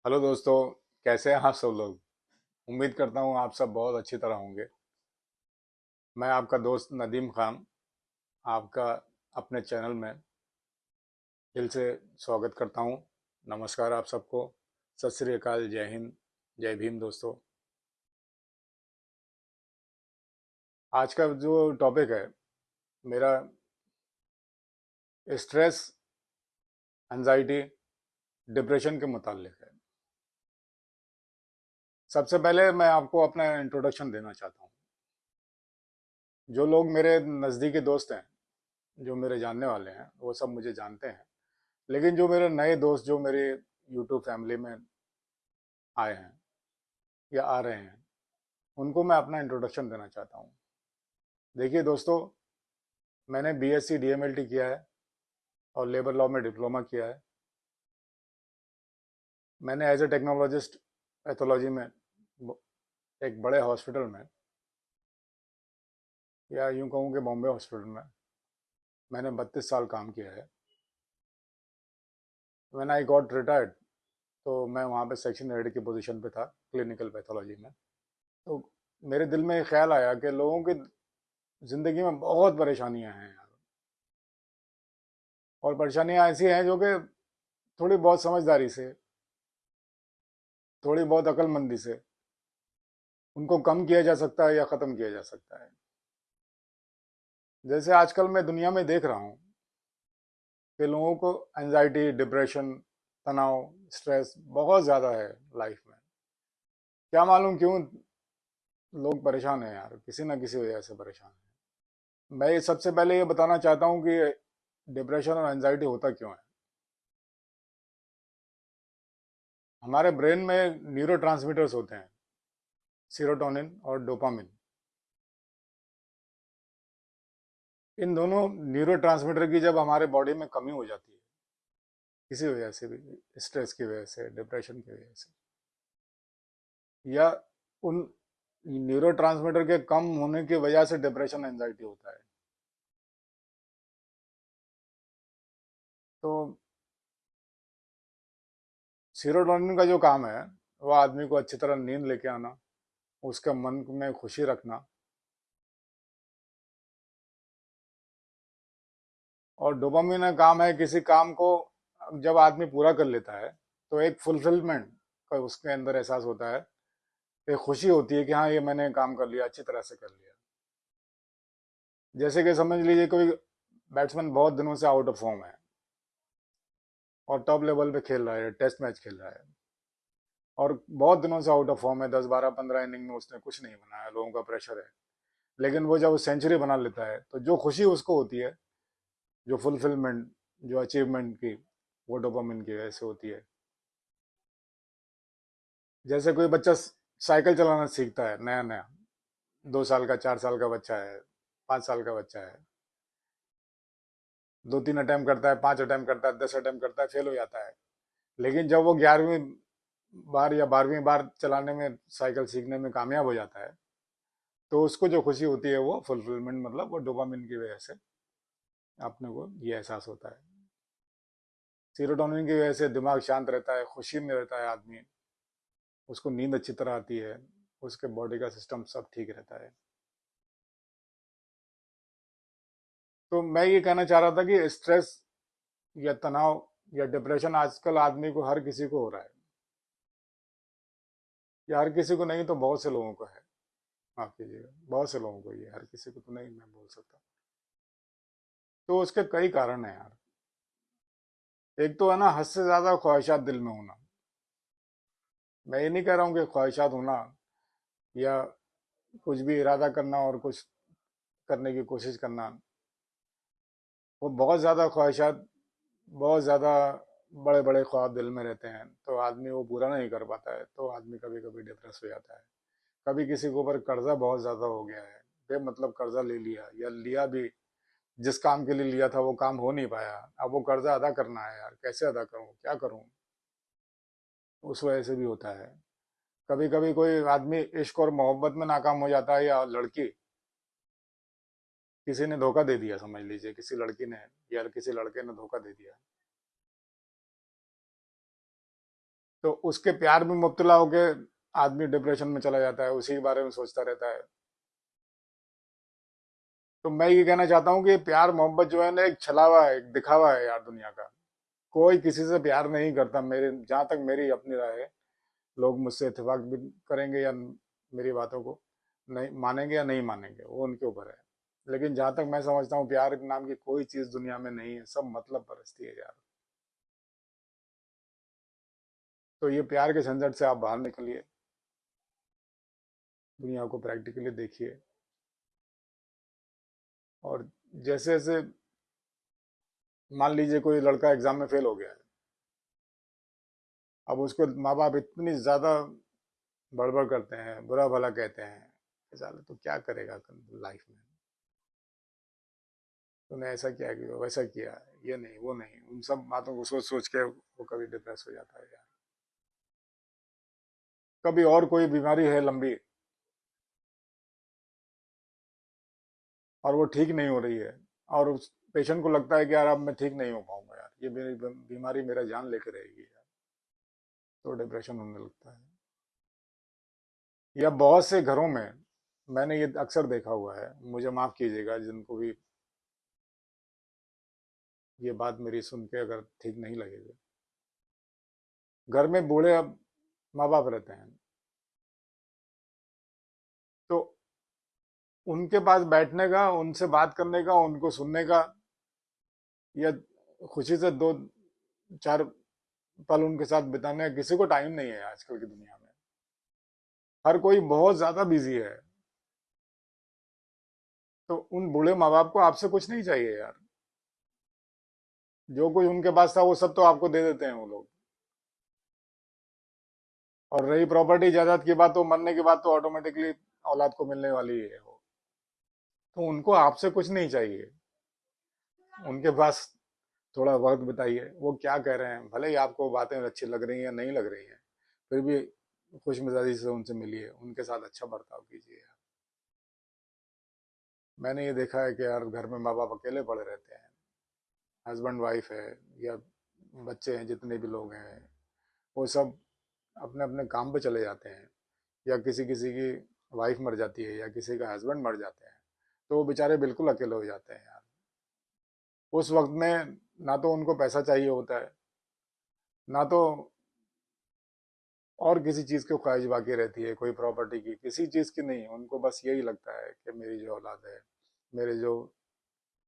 Hello दोस्तों। कैसे हैं आप सब लोग। उम्मीद करता हूँ आप सब बहुत अच्छी तरह होंगे। मैं आपका दोस्त नदीम खान आपका अपने चैनल में दिल से स्वागत करता हूँ। नमस्कार आप सबको। सत श्री अकाल, जय हिंद, जय भीम दोस्तों। आज का जो टॉपिक है मेरा, स्ट्रेस, एंजाइटी, डिप्रेशन के मुतालिक है। सबसे पहले मैं आपको अपना इंट्रोडक्शन देना चाहता हूँ। जो लोग मेरे नज़दीकी दोस्त हैं, जो मेरे जानने वाले हैं, वो सब मुझे जानते हैं। लेकिन जो मेरे नए दोस्त जो मेरे यूट्यूब फैमिली में आए हैं या आ रहे हैं, उनको मैं अपना इंट्रोडक्शन देना चाहता हूँ। देखिए दोस्तों, मैंने बीएससी डीएमएलटी किया है और लेबर लॉ में डिप्लोमा किया है। मैंने एज ए टेक्नोलॉजिस्ट पैथोलॉजी में एक बड़े हॉस्पिटल में, या यूं कहूँ कि बॉम्बे हॉस्पिटल में, मैंने 32 साल काम किया है। व्हेन आई गॉट रिटायर्ड, तो मैं वहाँ पे सेक्शन हेड की पोजीशन पे था क्लिनिकल पैथोलॉजी में। तो मेरे दिल में ख्याल आया कि लोगों की ज़िंदगी में बहुत परेशानियां हैं यार। और परेशानियां ऐसी हैं जो कि थोड़ी बहुत समझदारी से, थोड़ी बहुत अक्लमंदी से उनको कम किया जा सकता है या ख़त्म किया जा सकता है। जैसे आजकल मैं दुनिया में देख रहा हूँ कि लोगों को एंजाइटी, डिप्रेशन, तनाव, स्ट्रेस बहुत ज़्यादा है लाइफ में। क्या मालूम क्यों लोग परेशान हैं यार, किसी ना किसी वजह से परेशान हैं। मैं ये सबसे पहले ये बताना चाहता हूँ कि डिप्रेशन और एंजाइटी होता क्यों है। हमारे ब्रेन में न्यूरो होते हैं, सीरोटोनिन और डोपामिन। इन दोनों न्यूरो की जब हमारे बॉडी में कमी हो जाती है, किसी वजह से भी, स्ट्रेस की वजह से, डिप्रेशन की वजह से, या उन न्यूरो के कम होने की वजह से डिप्रेशन, एंजाइटी होता है। तो सीरोटोनिन का जो काम है, वह आदमी को अच्छी तरह नींद लेके आना, उसके मन में खुशी रखना। और डोपामिन का काम है किसी काम को जब आदमी पूरा कर लेता है तो एक फुलफिलमेंट का उसके अंदर एहसास होता है, एक खुशी होती है कि हाँ, ये मैंने काम कर लिया, अच्छी तरह से कर लिया। जैसे कि समझ लीजिए कोई बैट्समैन बहुत दिनों से आउट ऑफ फॉर्म है और टॉप लेवल पे खेल रहा है, टेस्ट मैच खेल रहा है, और बहुत दिनों से आउट ऑफ फॉर्म है, 10 12 15 इनिंग में उसने कुछ नहीं बनाया, लोगों का प्रेशर है। लेकिन वो जब सेंचुरी बना लेता है तो जो खुशी उसको होती है, जो फुलफिलमेंट, जो अचीवमेंट की, वो डोपामिन की वजह से होती है। जैसे कोई बच्चा साइकिल चलाना सीखता है नया नया, 2 साल का, 4 साल का बच्चा है, 5 साल का बच्चा है, 2 3 अटेम्प्ट करता है, 5 अटेम्प्ट करता है, 10 अटेम्प्ट करता है, फेल हो जाता है। लेकिन जब वो 11वीं बार या 12वीं बार चलाने में, साइकिल सीखने में कामयाब हो जाता है, तो उसको जो खुशी होती है वो फुलफिलमेंट, मतलब वो डोपामिन की वजह से अपने को ये एहसास होता है। सीरोटोनिन की वजह से दिमाग शांत रहता है, खुशी में रहता है आदमी, उसको नींद अच्छी तरह आती है, उसके बॉडी का सिस्टम सब ठीक रहता है। तो मैं ये कहना चाह रहा था कि स्ट्रेस या तनाव या डिप्रेशन आजकल आदमी को, हर किसी को हो रहा है। या हर किसी को नहीं तो बहुत से लोगों को है, माफ कीजिएगा, बहुत से लोगों को, ये हर किसी को तो नहीं मैं बोल सकता। तो उसके कई कारण है यार। एक तो है ना, हद से ज्यादा ख्वाहिशात दिल में होना। मैं ये नहीं कह रहा हूँ कि ख्वाहिशात होना या कुछ भी इरादा करना और कुछ करने की कोशिश करना, वो बहुत ज़्यादा ख्वाहिशात, बहुत ज़्यादा बड़े बड़े ख्वाब दिल में रहते हैं तो आदमी वो पूरा नहीं कर पाता है, तो आदमी कभी कभी डिप्रेस हो जाता है। कभी किसी के ऊपर कर्जा बहुत ज़्यादा हो गया है, बेमतलब कर्जा ले लिया, या लिया भी जिस काम के लिए लिया था वो काम हो नहीं पाया, अब वो कर्जा अदा करना है यार, कैसे अदा करूं, क्या करूं, उस वजह से भी होता है। कभी कभी कोई आदमी इश्क और मोहब्बत में नाकाम हो जाता है, या लड़की, किसी ने धोखा दे दिया, समझ लीजिए किसी लड़की ने या किसी लड़के ने धोखा दे दिया, तो उसके प्यार में मुब्तला होके आदमी डिप्रेशन में चला जाता है, उसी के बारे में सोचता रहता है। तो मैं ये कहना चाहता हूँ कि प्यार मोहब्बत जो है ना, एक छलावा है, एक दिखावा है यार दुनिया का। कोई किसी से प्यार नहीं करता, मेरे जहां तक मेरी अपनी राय है। लोग मुझसे इत्तेफाक भी करेंगे या मेरी बातों को नहीं मानेंगे या नहीं मानेंगे, वो उनके ऊपर है। लेकिन जहां तक मैं समझता हूँ, प्यार नाम की कोई चीज दुनिया में नहीं है, सब मतलब परस्ती है यार। तो ये प्यार के झंझट से आप बाहर निकलिए, दुनिया को प्रैक्टिकली देखिए। और जैसे जैसे मान लीजिए कोई लड़का एग्जाम में फेल हो गया है, अब उसको माँ बाप इतनी ज्यादा बड़बड़ करते हैं, बुरा भला कहते हैं, साले तो क्या करेगा लाइफ में, तूने ऐसा किया कि वैसा किया, ये नहीं वो नहीं, उन सब बातों को सोच सोच के वो कभी डिप्रेस हो जाता है यार। कभी और कोई बीमारी है लंबी और वो ठीक नहीं हो रही है, और उस पेशेंट को लगता है कि यार अब मैं ठीक नहीं हो पाऊंगा यार, ये मेरी बीमारी मेरा जान लेके रहेगी यार, तो डिप्रेशन होने लगता है। या बहुत से घरों में मैंने ये अक्सर देखा हुआ है, मुझे माफ कीजिएगा जिनको भी ये बात मेरी सुन के अगर ठीक नहीं लगेगी। घर में बूढ़े अब माँ बाप रहते हैं, तो उनके पास बैठने का, उनसे बात करने का, उनको सुनने का, या खुशी से दो चार पल उनके साथ बिताने का किसी को टाइम नहीं है आजकल की दुनिया में। हर कोई बहुत ज्यादा बिजी है। तो उन बूढ़े माँ बाप को आपसे कुछ नहीं चाहिए यार, जो कुछ उनके पास था वो सब तो आपको दे देते हैं वो लोग। और रही प्रॉपर्टी जायदाद की बात, तो मरने के बाद तो ऑटोमेटिकली औलाद को मिलने वाली है वो। तो उनको आपसे कुछ नहीं चाहिए, उनके पास थोड़ा वक्त बिताइए। वो क्या कह रहे हैं, भले ही आपको बातें अच्छी लग रही हैं या नहीं लग रही हैं, फिर भी खुश मिजाजी से उनसे मिलिए, उनके साथ अच्छा बर्ताव कीजिए यार। मैंने ये देखा है कि यार घर में माँ बाप अकेले पड़े रहते हैं, हस्बैंड वाइफ है या बच्चे हैं, जितने भी लोग हैं वो सब अपने अपने काम पे चले जाते हैं, या किसी किसी की वाइफ मर जाती है या किसी का हस्बैंड मर जाते हैं, तो वो बेचारे बिल्कुल अकेले हो जाते हैं यार। उस वक्त में ना तो उनको पैसा चाहिए होता है, ना तो और किसी चीज की ख्वाहिश बाकी रहती है, कोई प्रॉपर्टी की, किसी चीज की नहीं। उनको बस यही लगता है कि मेरी जो औलाद है, मेरे जो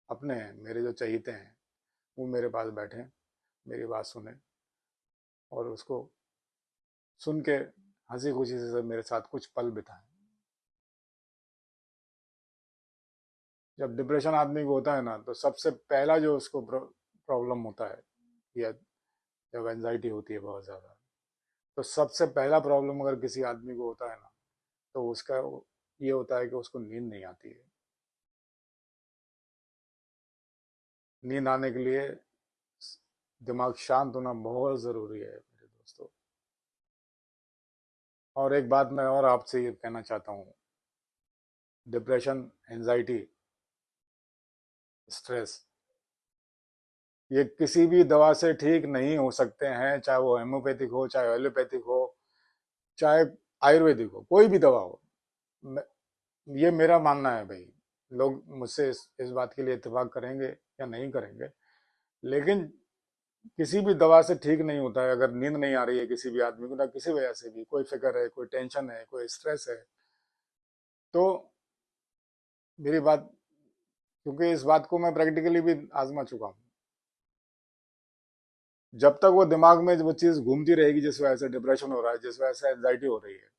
अपने हैं, मेरे जो चहीते हैं, वो मेरे पास बैठे, मेरी बात सुने और उसको सुन के हंसी खुशी से मेरे साथ कुछ पल बिताएं। जब डिप्रेशन आदमी को होता है ना, तो सबसे पहला जो उसको प्रॉब्लम होता है, या जब एंजाइटी होती है बहुत ज़्यादा, तो सबसे पहला प्रॉब्लम अगर किसी आदमी को होता है ना, तो उसका ये होता है कि उसको नींद नहीं आती है। नींद आने के लिए दिमाग शांत होना बहुत ज़रूरी है मेरे दोस्तों। और एक बात मैं और आपसे ये कहना चाहता हूँ, डिप्रेशन, एंजाइटी, स्ट्रेस, ये किसी भी दवा से ठीक नहीं हो सकते हैं, चाहे वो हेमोपैथिक हो, चाहे एलोपैथिक हो, चाहे आयुर्वेदिक हो, कोई भी दवा हो। ये मेरा मानना है भाई। लोग मुझसे इस बात के लिए इत्तेफाक करेंगे या नहीं करेंगे, लेकिन किसी भी दवा से ठीक नहीं होता है। अगर नींद नहीं आ रही है किसी भी आदमी को, ना किसी वजह से भी, कोई फिक्र है, कोई टेंशन है, कोई स्ट्रेस है, तो मेरी बात, क्योंकि इस बात को मैं प्रैक्टिकली भी आजमा चुका हूँ, जब तक वो दिमाग में वो चीज घूमती रहेगी जिस वजह से डिप्रेशन हो रहा है, जिस वजह से एंजाइटी हो रही है,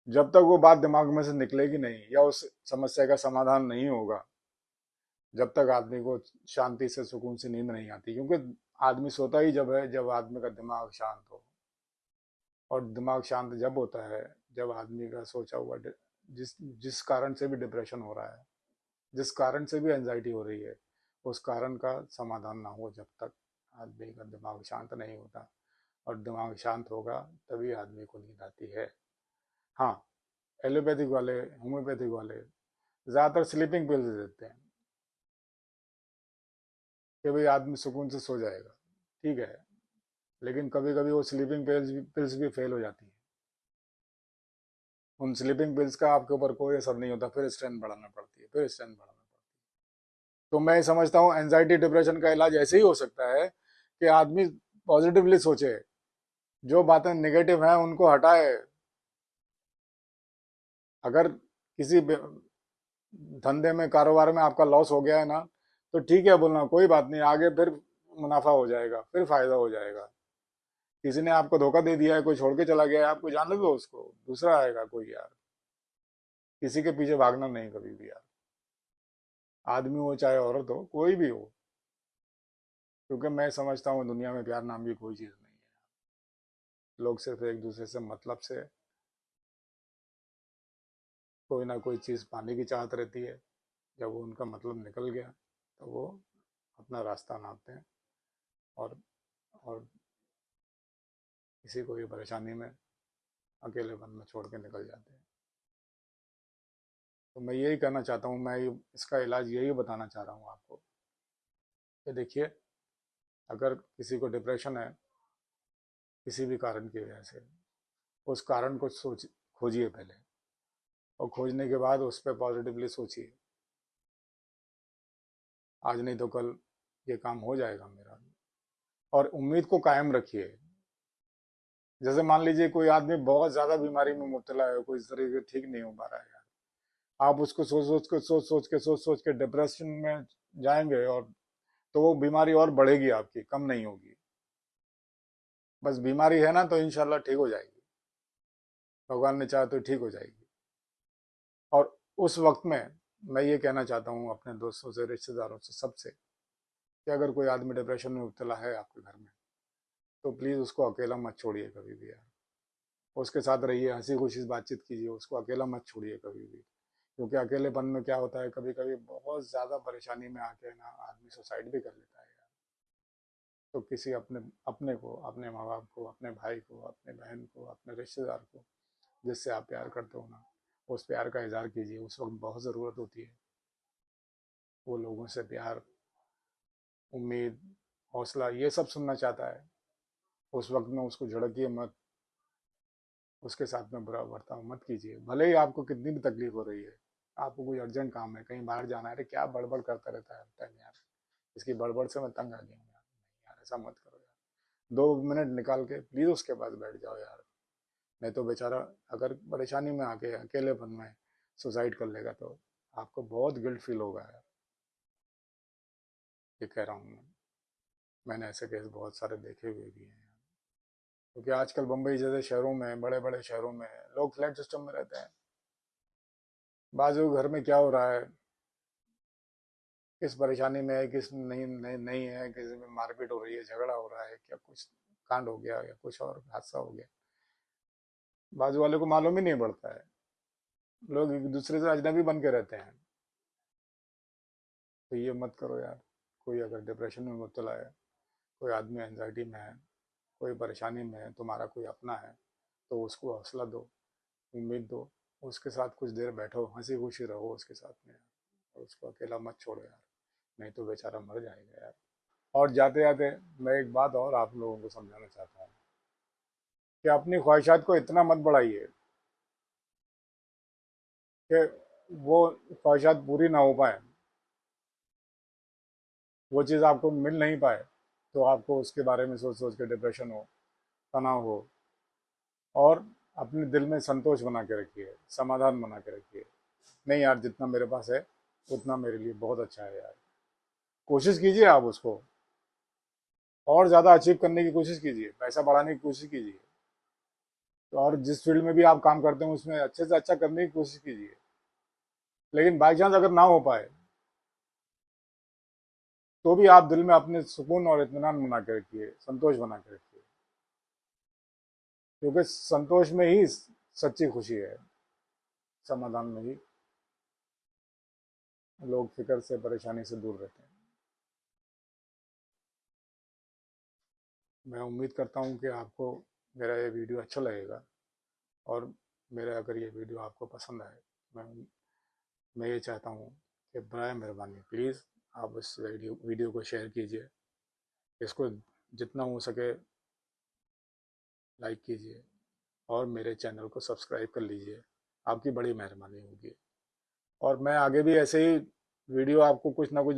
जब तक वो बात दिमाग में से निकलेगी नहीं या उस समस्या का समाधान नहीं होगा, जब तक आदमी को शांति से सुकून से नींद नहीं आती। क्योंकि आदमी सोता ही जब है जब आदमी का दिमाग शांत हो। और दिमाग शांत जब होता है जब आदमी का सोचा हुआ जिस जिस कारण से भी डिप्रेशन हो रहा है, जिस कारण से भी एंजाइटी हो रही है, उस कारण का समाधान ना हो जब तक आदमी का दिमाग शांत नहीं होता। और दिमाग शांत होगा तभी आदमी को नींद आती है। हाँ, एलोपैथिक वाले, होम्योपैथिक वाले ज़्यादातर स्लीपिंग पिल्स देते हैं कि भाई आदमी सुकून से सो जाएगा, ठीक है, लेकिन कभी कभी वो स्लीपिंग पिल्स भी फेल हो जाती हैं। उन स्लीपिंग पिल्स का आपके ऊपर कोई असर नहीं होता, फिर स्ट्रेंथ बढ़ाना पड़ती है, फिर स्ट्रेंथ बढ़ाना पड़ती है। तो मैं समझता हूँ एंजाइटी डिप्रेशन का इलाज ऐसे ही हो सकता है कि आदमी पॉजिटिवली सोचे, जो बातें नेगेटिव हैं उनको हटाए। अगर किसी धंधे में, कारोबार में आपका लॉस हो गया है ना, तो ठीक है बोलना, कोई बात नहीं, आगे फिर मुनाफा हो जाएगा, फिर फायदा हो जाएगा। किसी ने आपको धोखा दे दिया है, कोई छोड़ के चला गया है आपको, जाने दो उसको, दूसरा आएगा कोई यार। किसी के पीछे भागना नहीं कभी भी यार, आदमी हो चाहे औरत हो, कोई भी हो। क्योंकि मैं समझता हूँ दुनिया में प्यार नाम की कोई चीज़ नहीं है। लोग सिर्फ एक दूसरे से मतलब से कोई ना कोई चीज़ पाने की चाहत रहती है। जब वो उनका मतलब निकल गया तो वो अपना रास्ता नापते हैं, और और किसी को भी परेशानी में, अकेलेपन में छोड़ के निकल जाते हैं। तो मैं यही कहना चाहता हूँ, मैं इसका इलाज यही बताना चाह रहा हूँ आपको कि देखिए, अगर किसी को डिप्रेशन है किसी भी कारण की वजह से, उस कारण को सोच खोजिए पहले, और खोजने के बाद उस पर पॉजिटिवली सोचिए, आज नहीं तो कल ये काम हो जाएगा मेरा। और उम्मीद को कायम रखिए। जैसे मान लीजिए कोई आदमी बहुत ज्यादा बीमारी में मुब्तला है, कोई इस तरीके ठीक नहीं हो पा रहा है यार, आप उसको सोच सोच के डिप्रेशन में जाएंगे, और तो वो बीमारी और बढ़ेगी आपकी, कम नहीं होगी। बस बीमारी है ना, तो इंशाल्लाह ठीक हो जाएगी, भगवान ने चाहा तो ठीक हो जाएगी। और उस वक्त में मैं ये कहना चाहता हूँ अपने दोस्तों से, रिश्तेदारों से, सबसे, कि अगर कोई आदमी डिप्रेशन में मुब्तला है आपके घर में, तो प्लीज़ उसको अकेला मत छोड़िए कभी भी यार। उसके साथ रहिए, हंसी खुशी बातचीत कीजिए, उसको अकेला मत छोड़िए कभी भी। क्योंकि अकेलेपन में क्या होता है, कभी कभी बहुत ज़्यादा परेशानी में आके ना आदमी सुसाइड भी कर लेता है यार। तो किसी अपने अपने को, अपने माँ बाप को, अपने भाई को, अपने बहन को, अपने रिश्तेदार को, जिससे आप प्यार करते हो ना, उस प्यार का इजहार कीजिए। उस वक्त बहुत ज़रूरत होती है वो लोगों से प्यार, उम्मीद, हौसला, ये सब सुनना चाहता है। उस वक्त में उसको झड़किए मत, उसके साथ में बुरा बर्ताव मत कीजिए, भले ही आपको कितनी भी तकलीफ हो रही है। आपको कोई अर्जेंट काम है, कहीं बाहर जाना है, अरे क्या बड़बड़ करता रहता है हर टाइम यार, इसकी बड़बड़ से मैं तंग आ गया हूँ यार, नहीं यार ऐसा मत करो यार। 2 मिनट निकाल के प्लीज उसके पास बैठ जाओ यार। नहीं तो बेचारा अगर परेशानी में आके अकेलेपन में सुसाइड कर लेगा तो आपको बहुत गिल्ट फील होगा यार। ये कह रहा हूँ मैंने ऐसे केस बहुत सारे देखे हुए भी हैं। क्योंकि आजकल बम्बई जैसे शहरों में, बड़े बड़े शहरों में, लोग फ्लैट सिस्टम में रहते हैं। बाजू घर में क्या हो रहा है, किस परेशानी में है, किस नहीं है, किसी में मारपीट हो रही है, झगड़ा हो रहा है, क्या कुछ कांड हो गया या कुछ और हादसा हो गया, बाजू वाले को मालूम ही नहीं पड़ता है। लोग एक दूसरे से अजनबी बन के रहते हैं। तो ये मत करो यार। कोई अगर डिप्रेशन में मुब्तला है, कोई आदमी एंजाइटी में है, कोई परेशानी में है, तुम्हारा कोई अपना है, तो उसको हौसला दो, उम्मीद दो, उसके साथ कुछ देर बैठो, हंसी खुशी रहो उसके साथ में यार, और उसको अकेला मत छोड़ो यार, नहीं तो बेचारा मर जाएगा यार। और जाते जाते मैं एक बात और आप लोगों को समझाना चाहता हूँ कि अपनी ख्वाहिशात को इतना मत बढ़ाइए कि वो ख्वाहिशात पूरी ना हो पाए, वो चीज़ आपको मिल नहीं पाए, तो आपको उसके बारे में सोच सोच के डिप्रेशन हो, तनाव हो। और अपने दिल में संतोष बना के रखिए, समाधान बना के रखिए, नहीं यार जितना मेरे पास है उतना मेरे लिए बहुत अच्छा है यार। कोशिश कीजिए आप उसको और ज़्यादा अचीव करने की कोशिश कीजिए, पैसा बढ़ाने की कोशिश कीजिए, तो और जिस फील्ड में भी आप काम करते हैं उसमें अच्छे से अच्छा करने की कोशिश कीजिए। लेकिन बाई चांस अगर ना हो पाए, तो भी आप दिल में अपने सुकून और इत्मीनान बना के रखिए, संतोष बना के रखिए। क्योंकि संतोष में ही सच्ची खुशी है, समाधान में ही लोग फिक्र से, परेशानी से दूर रहते हैं। मैं उम्मीद करता हूँ कि आपको मेरा ये वीडियो अच्छा लगेगा, और मेरा अगर ये वीडियो आपको पसंद आए, मैं मैं ये चाहता हूँ कि बराए मेहरबानी प्लीज़ आप इस वीडियो को शेयर कीजिए, इसको जितना हो सके लाइक कीजिए और मेरे चैनल को सब्सक्राइब कर लीजिए, आपकी बड़ी मेहरबानी होगी। और मैं आगे भी ऐसे ही वीडियो आपको कुछ ना कुछ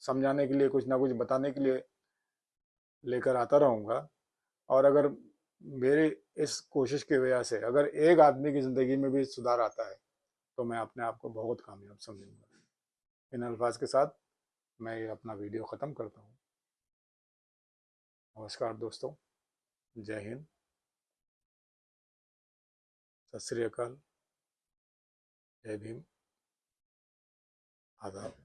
समझाने के लिए, कुछ ना कुछ बताने के लिए लेकर आता रहूँगा। और अगर मेरी इस कोशिश की वजह से अगर एक आदमी की ज़िंदगी में भी सुधार आता है तो मैं अपने आप को बहुत कामयाब समझूंगा। इन अल्फाज के साथ मैं ये अपना वीडियो ख़त्म करता हूँ। नमस्कार दोस्तों, जय हिंद, सत श्री अकाल, जय भीम, आदाब।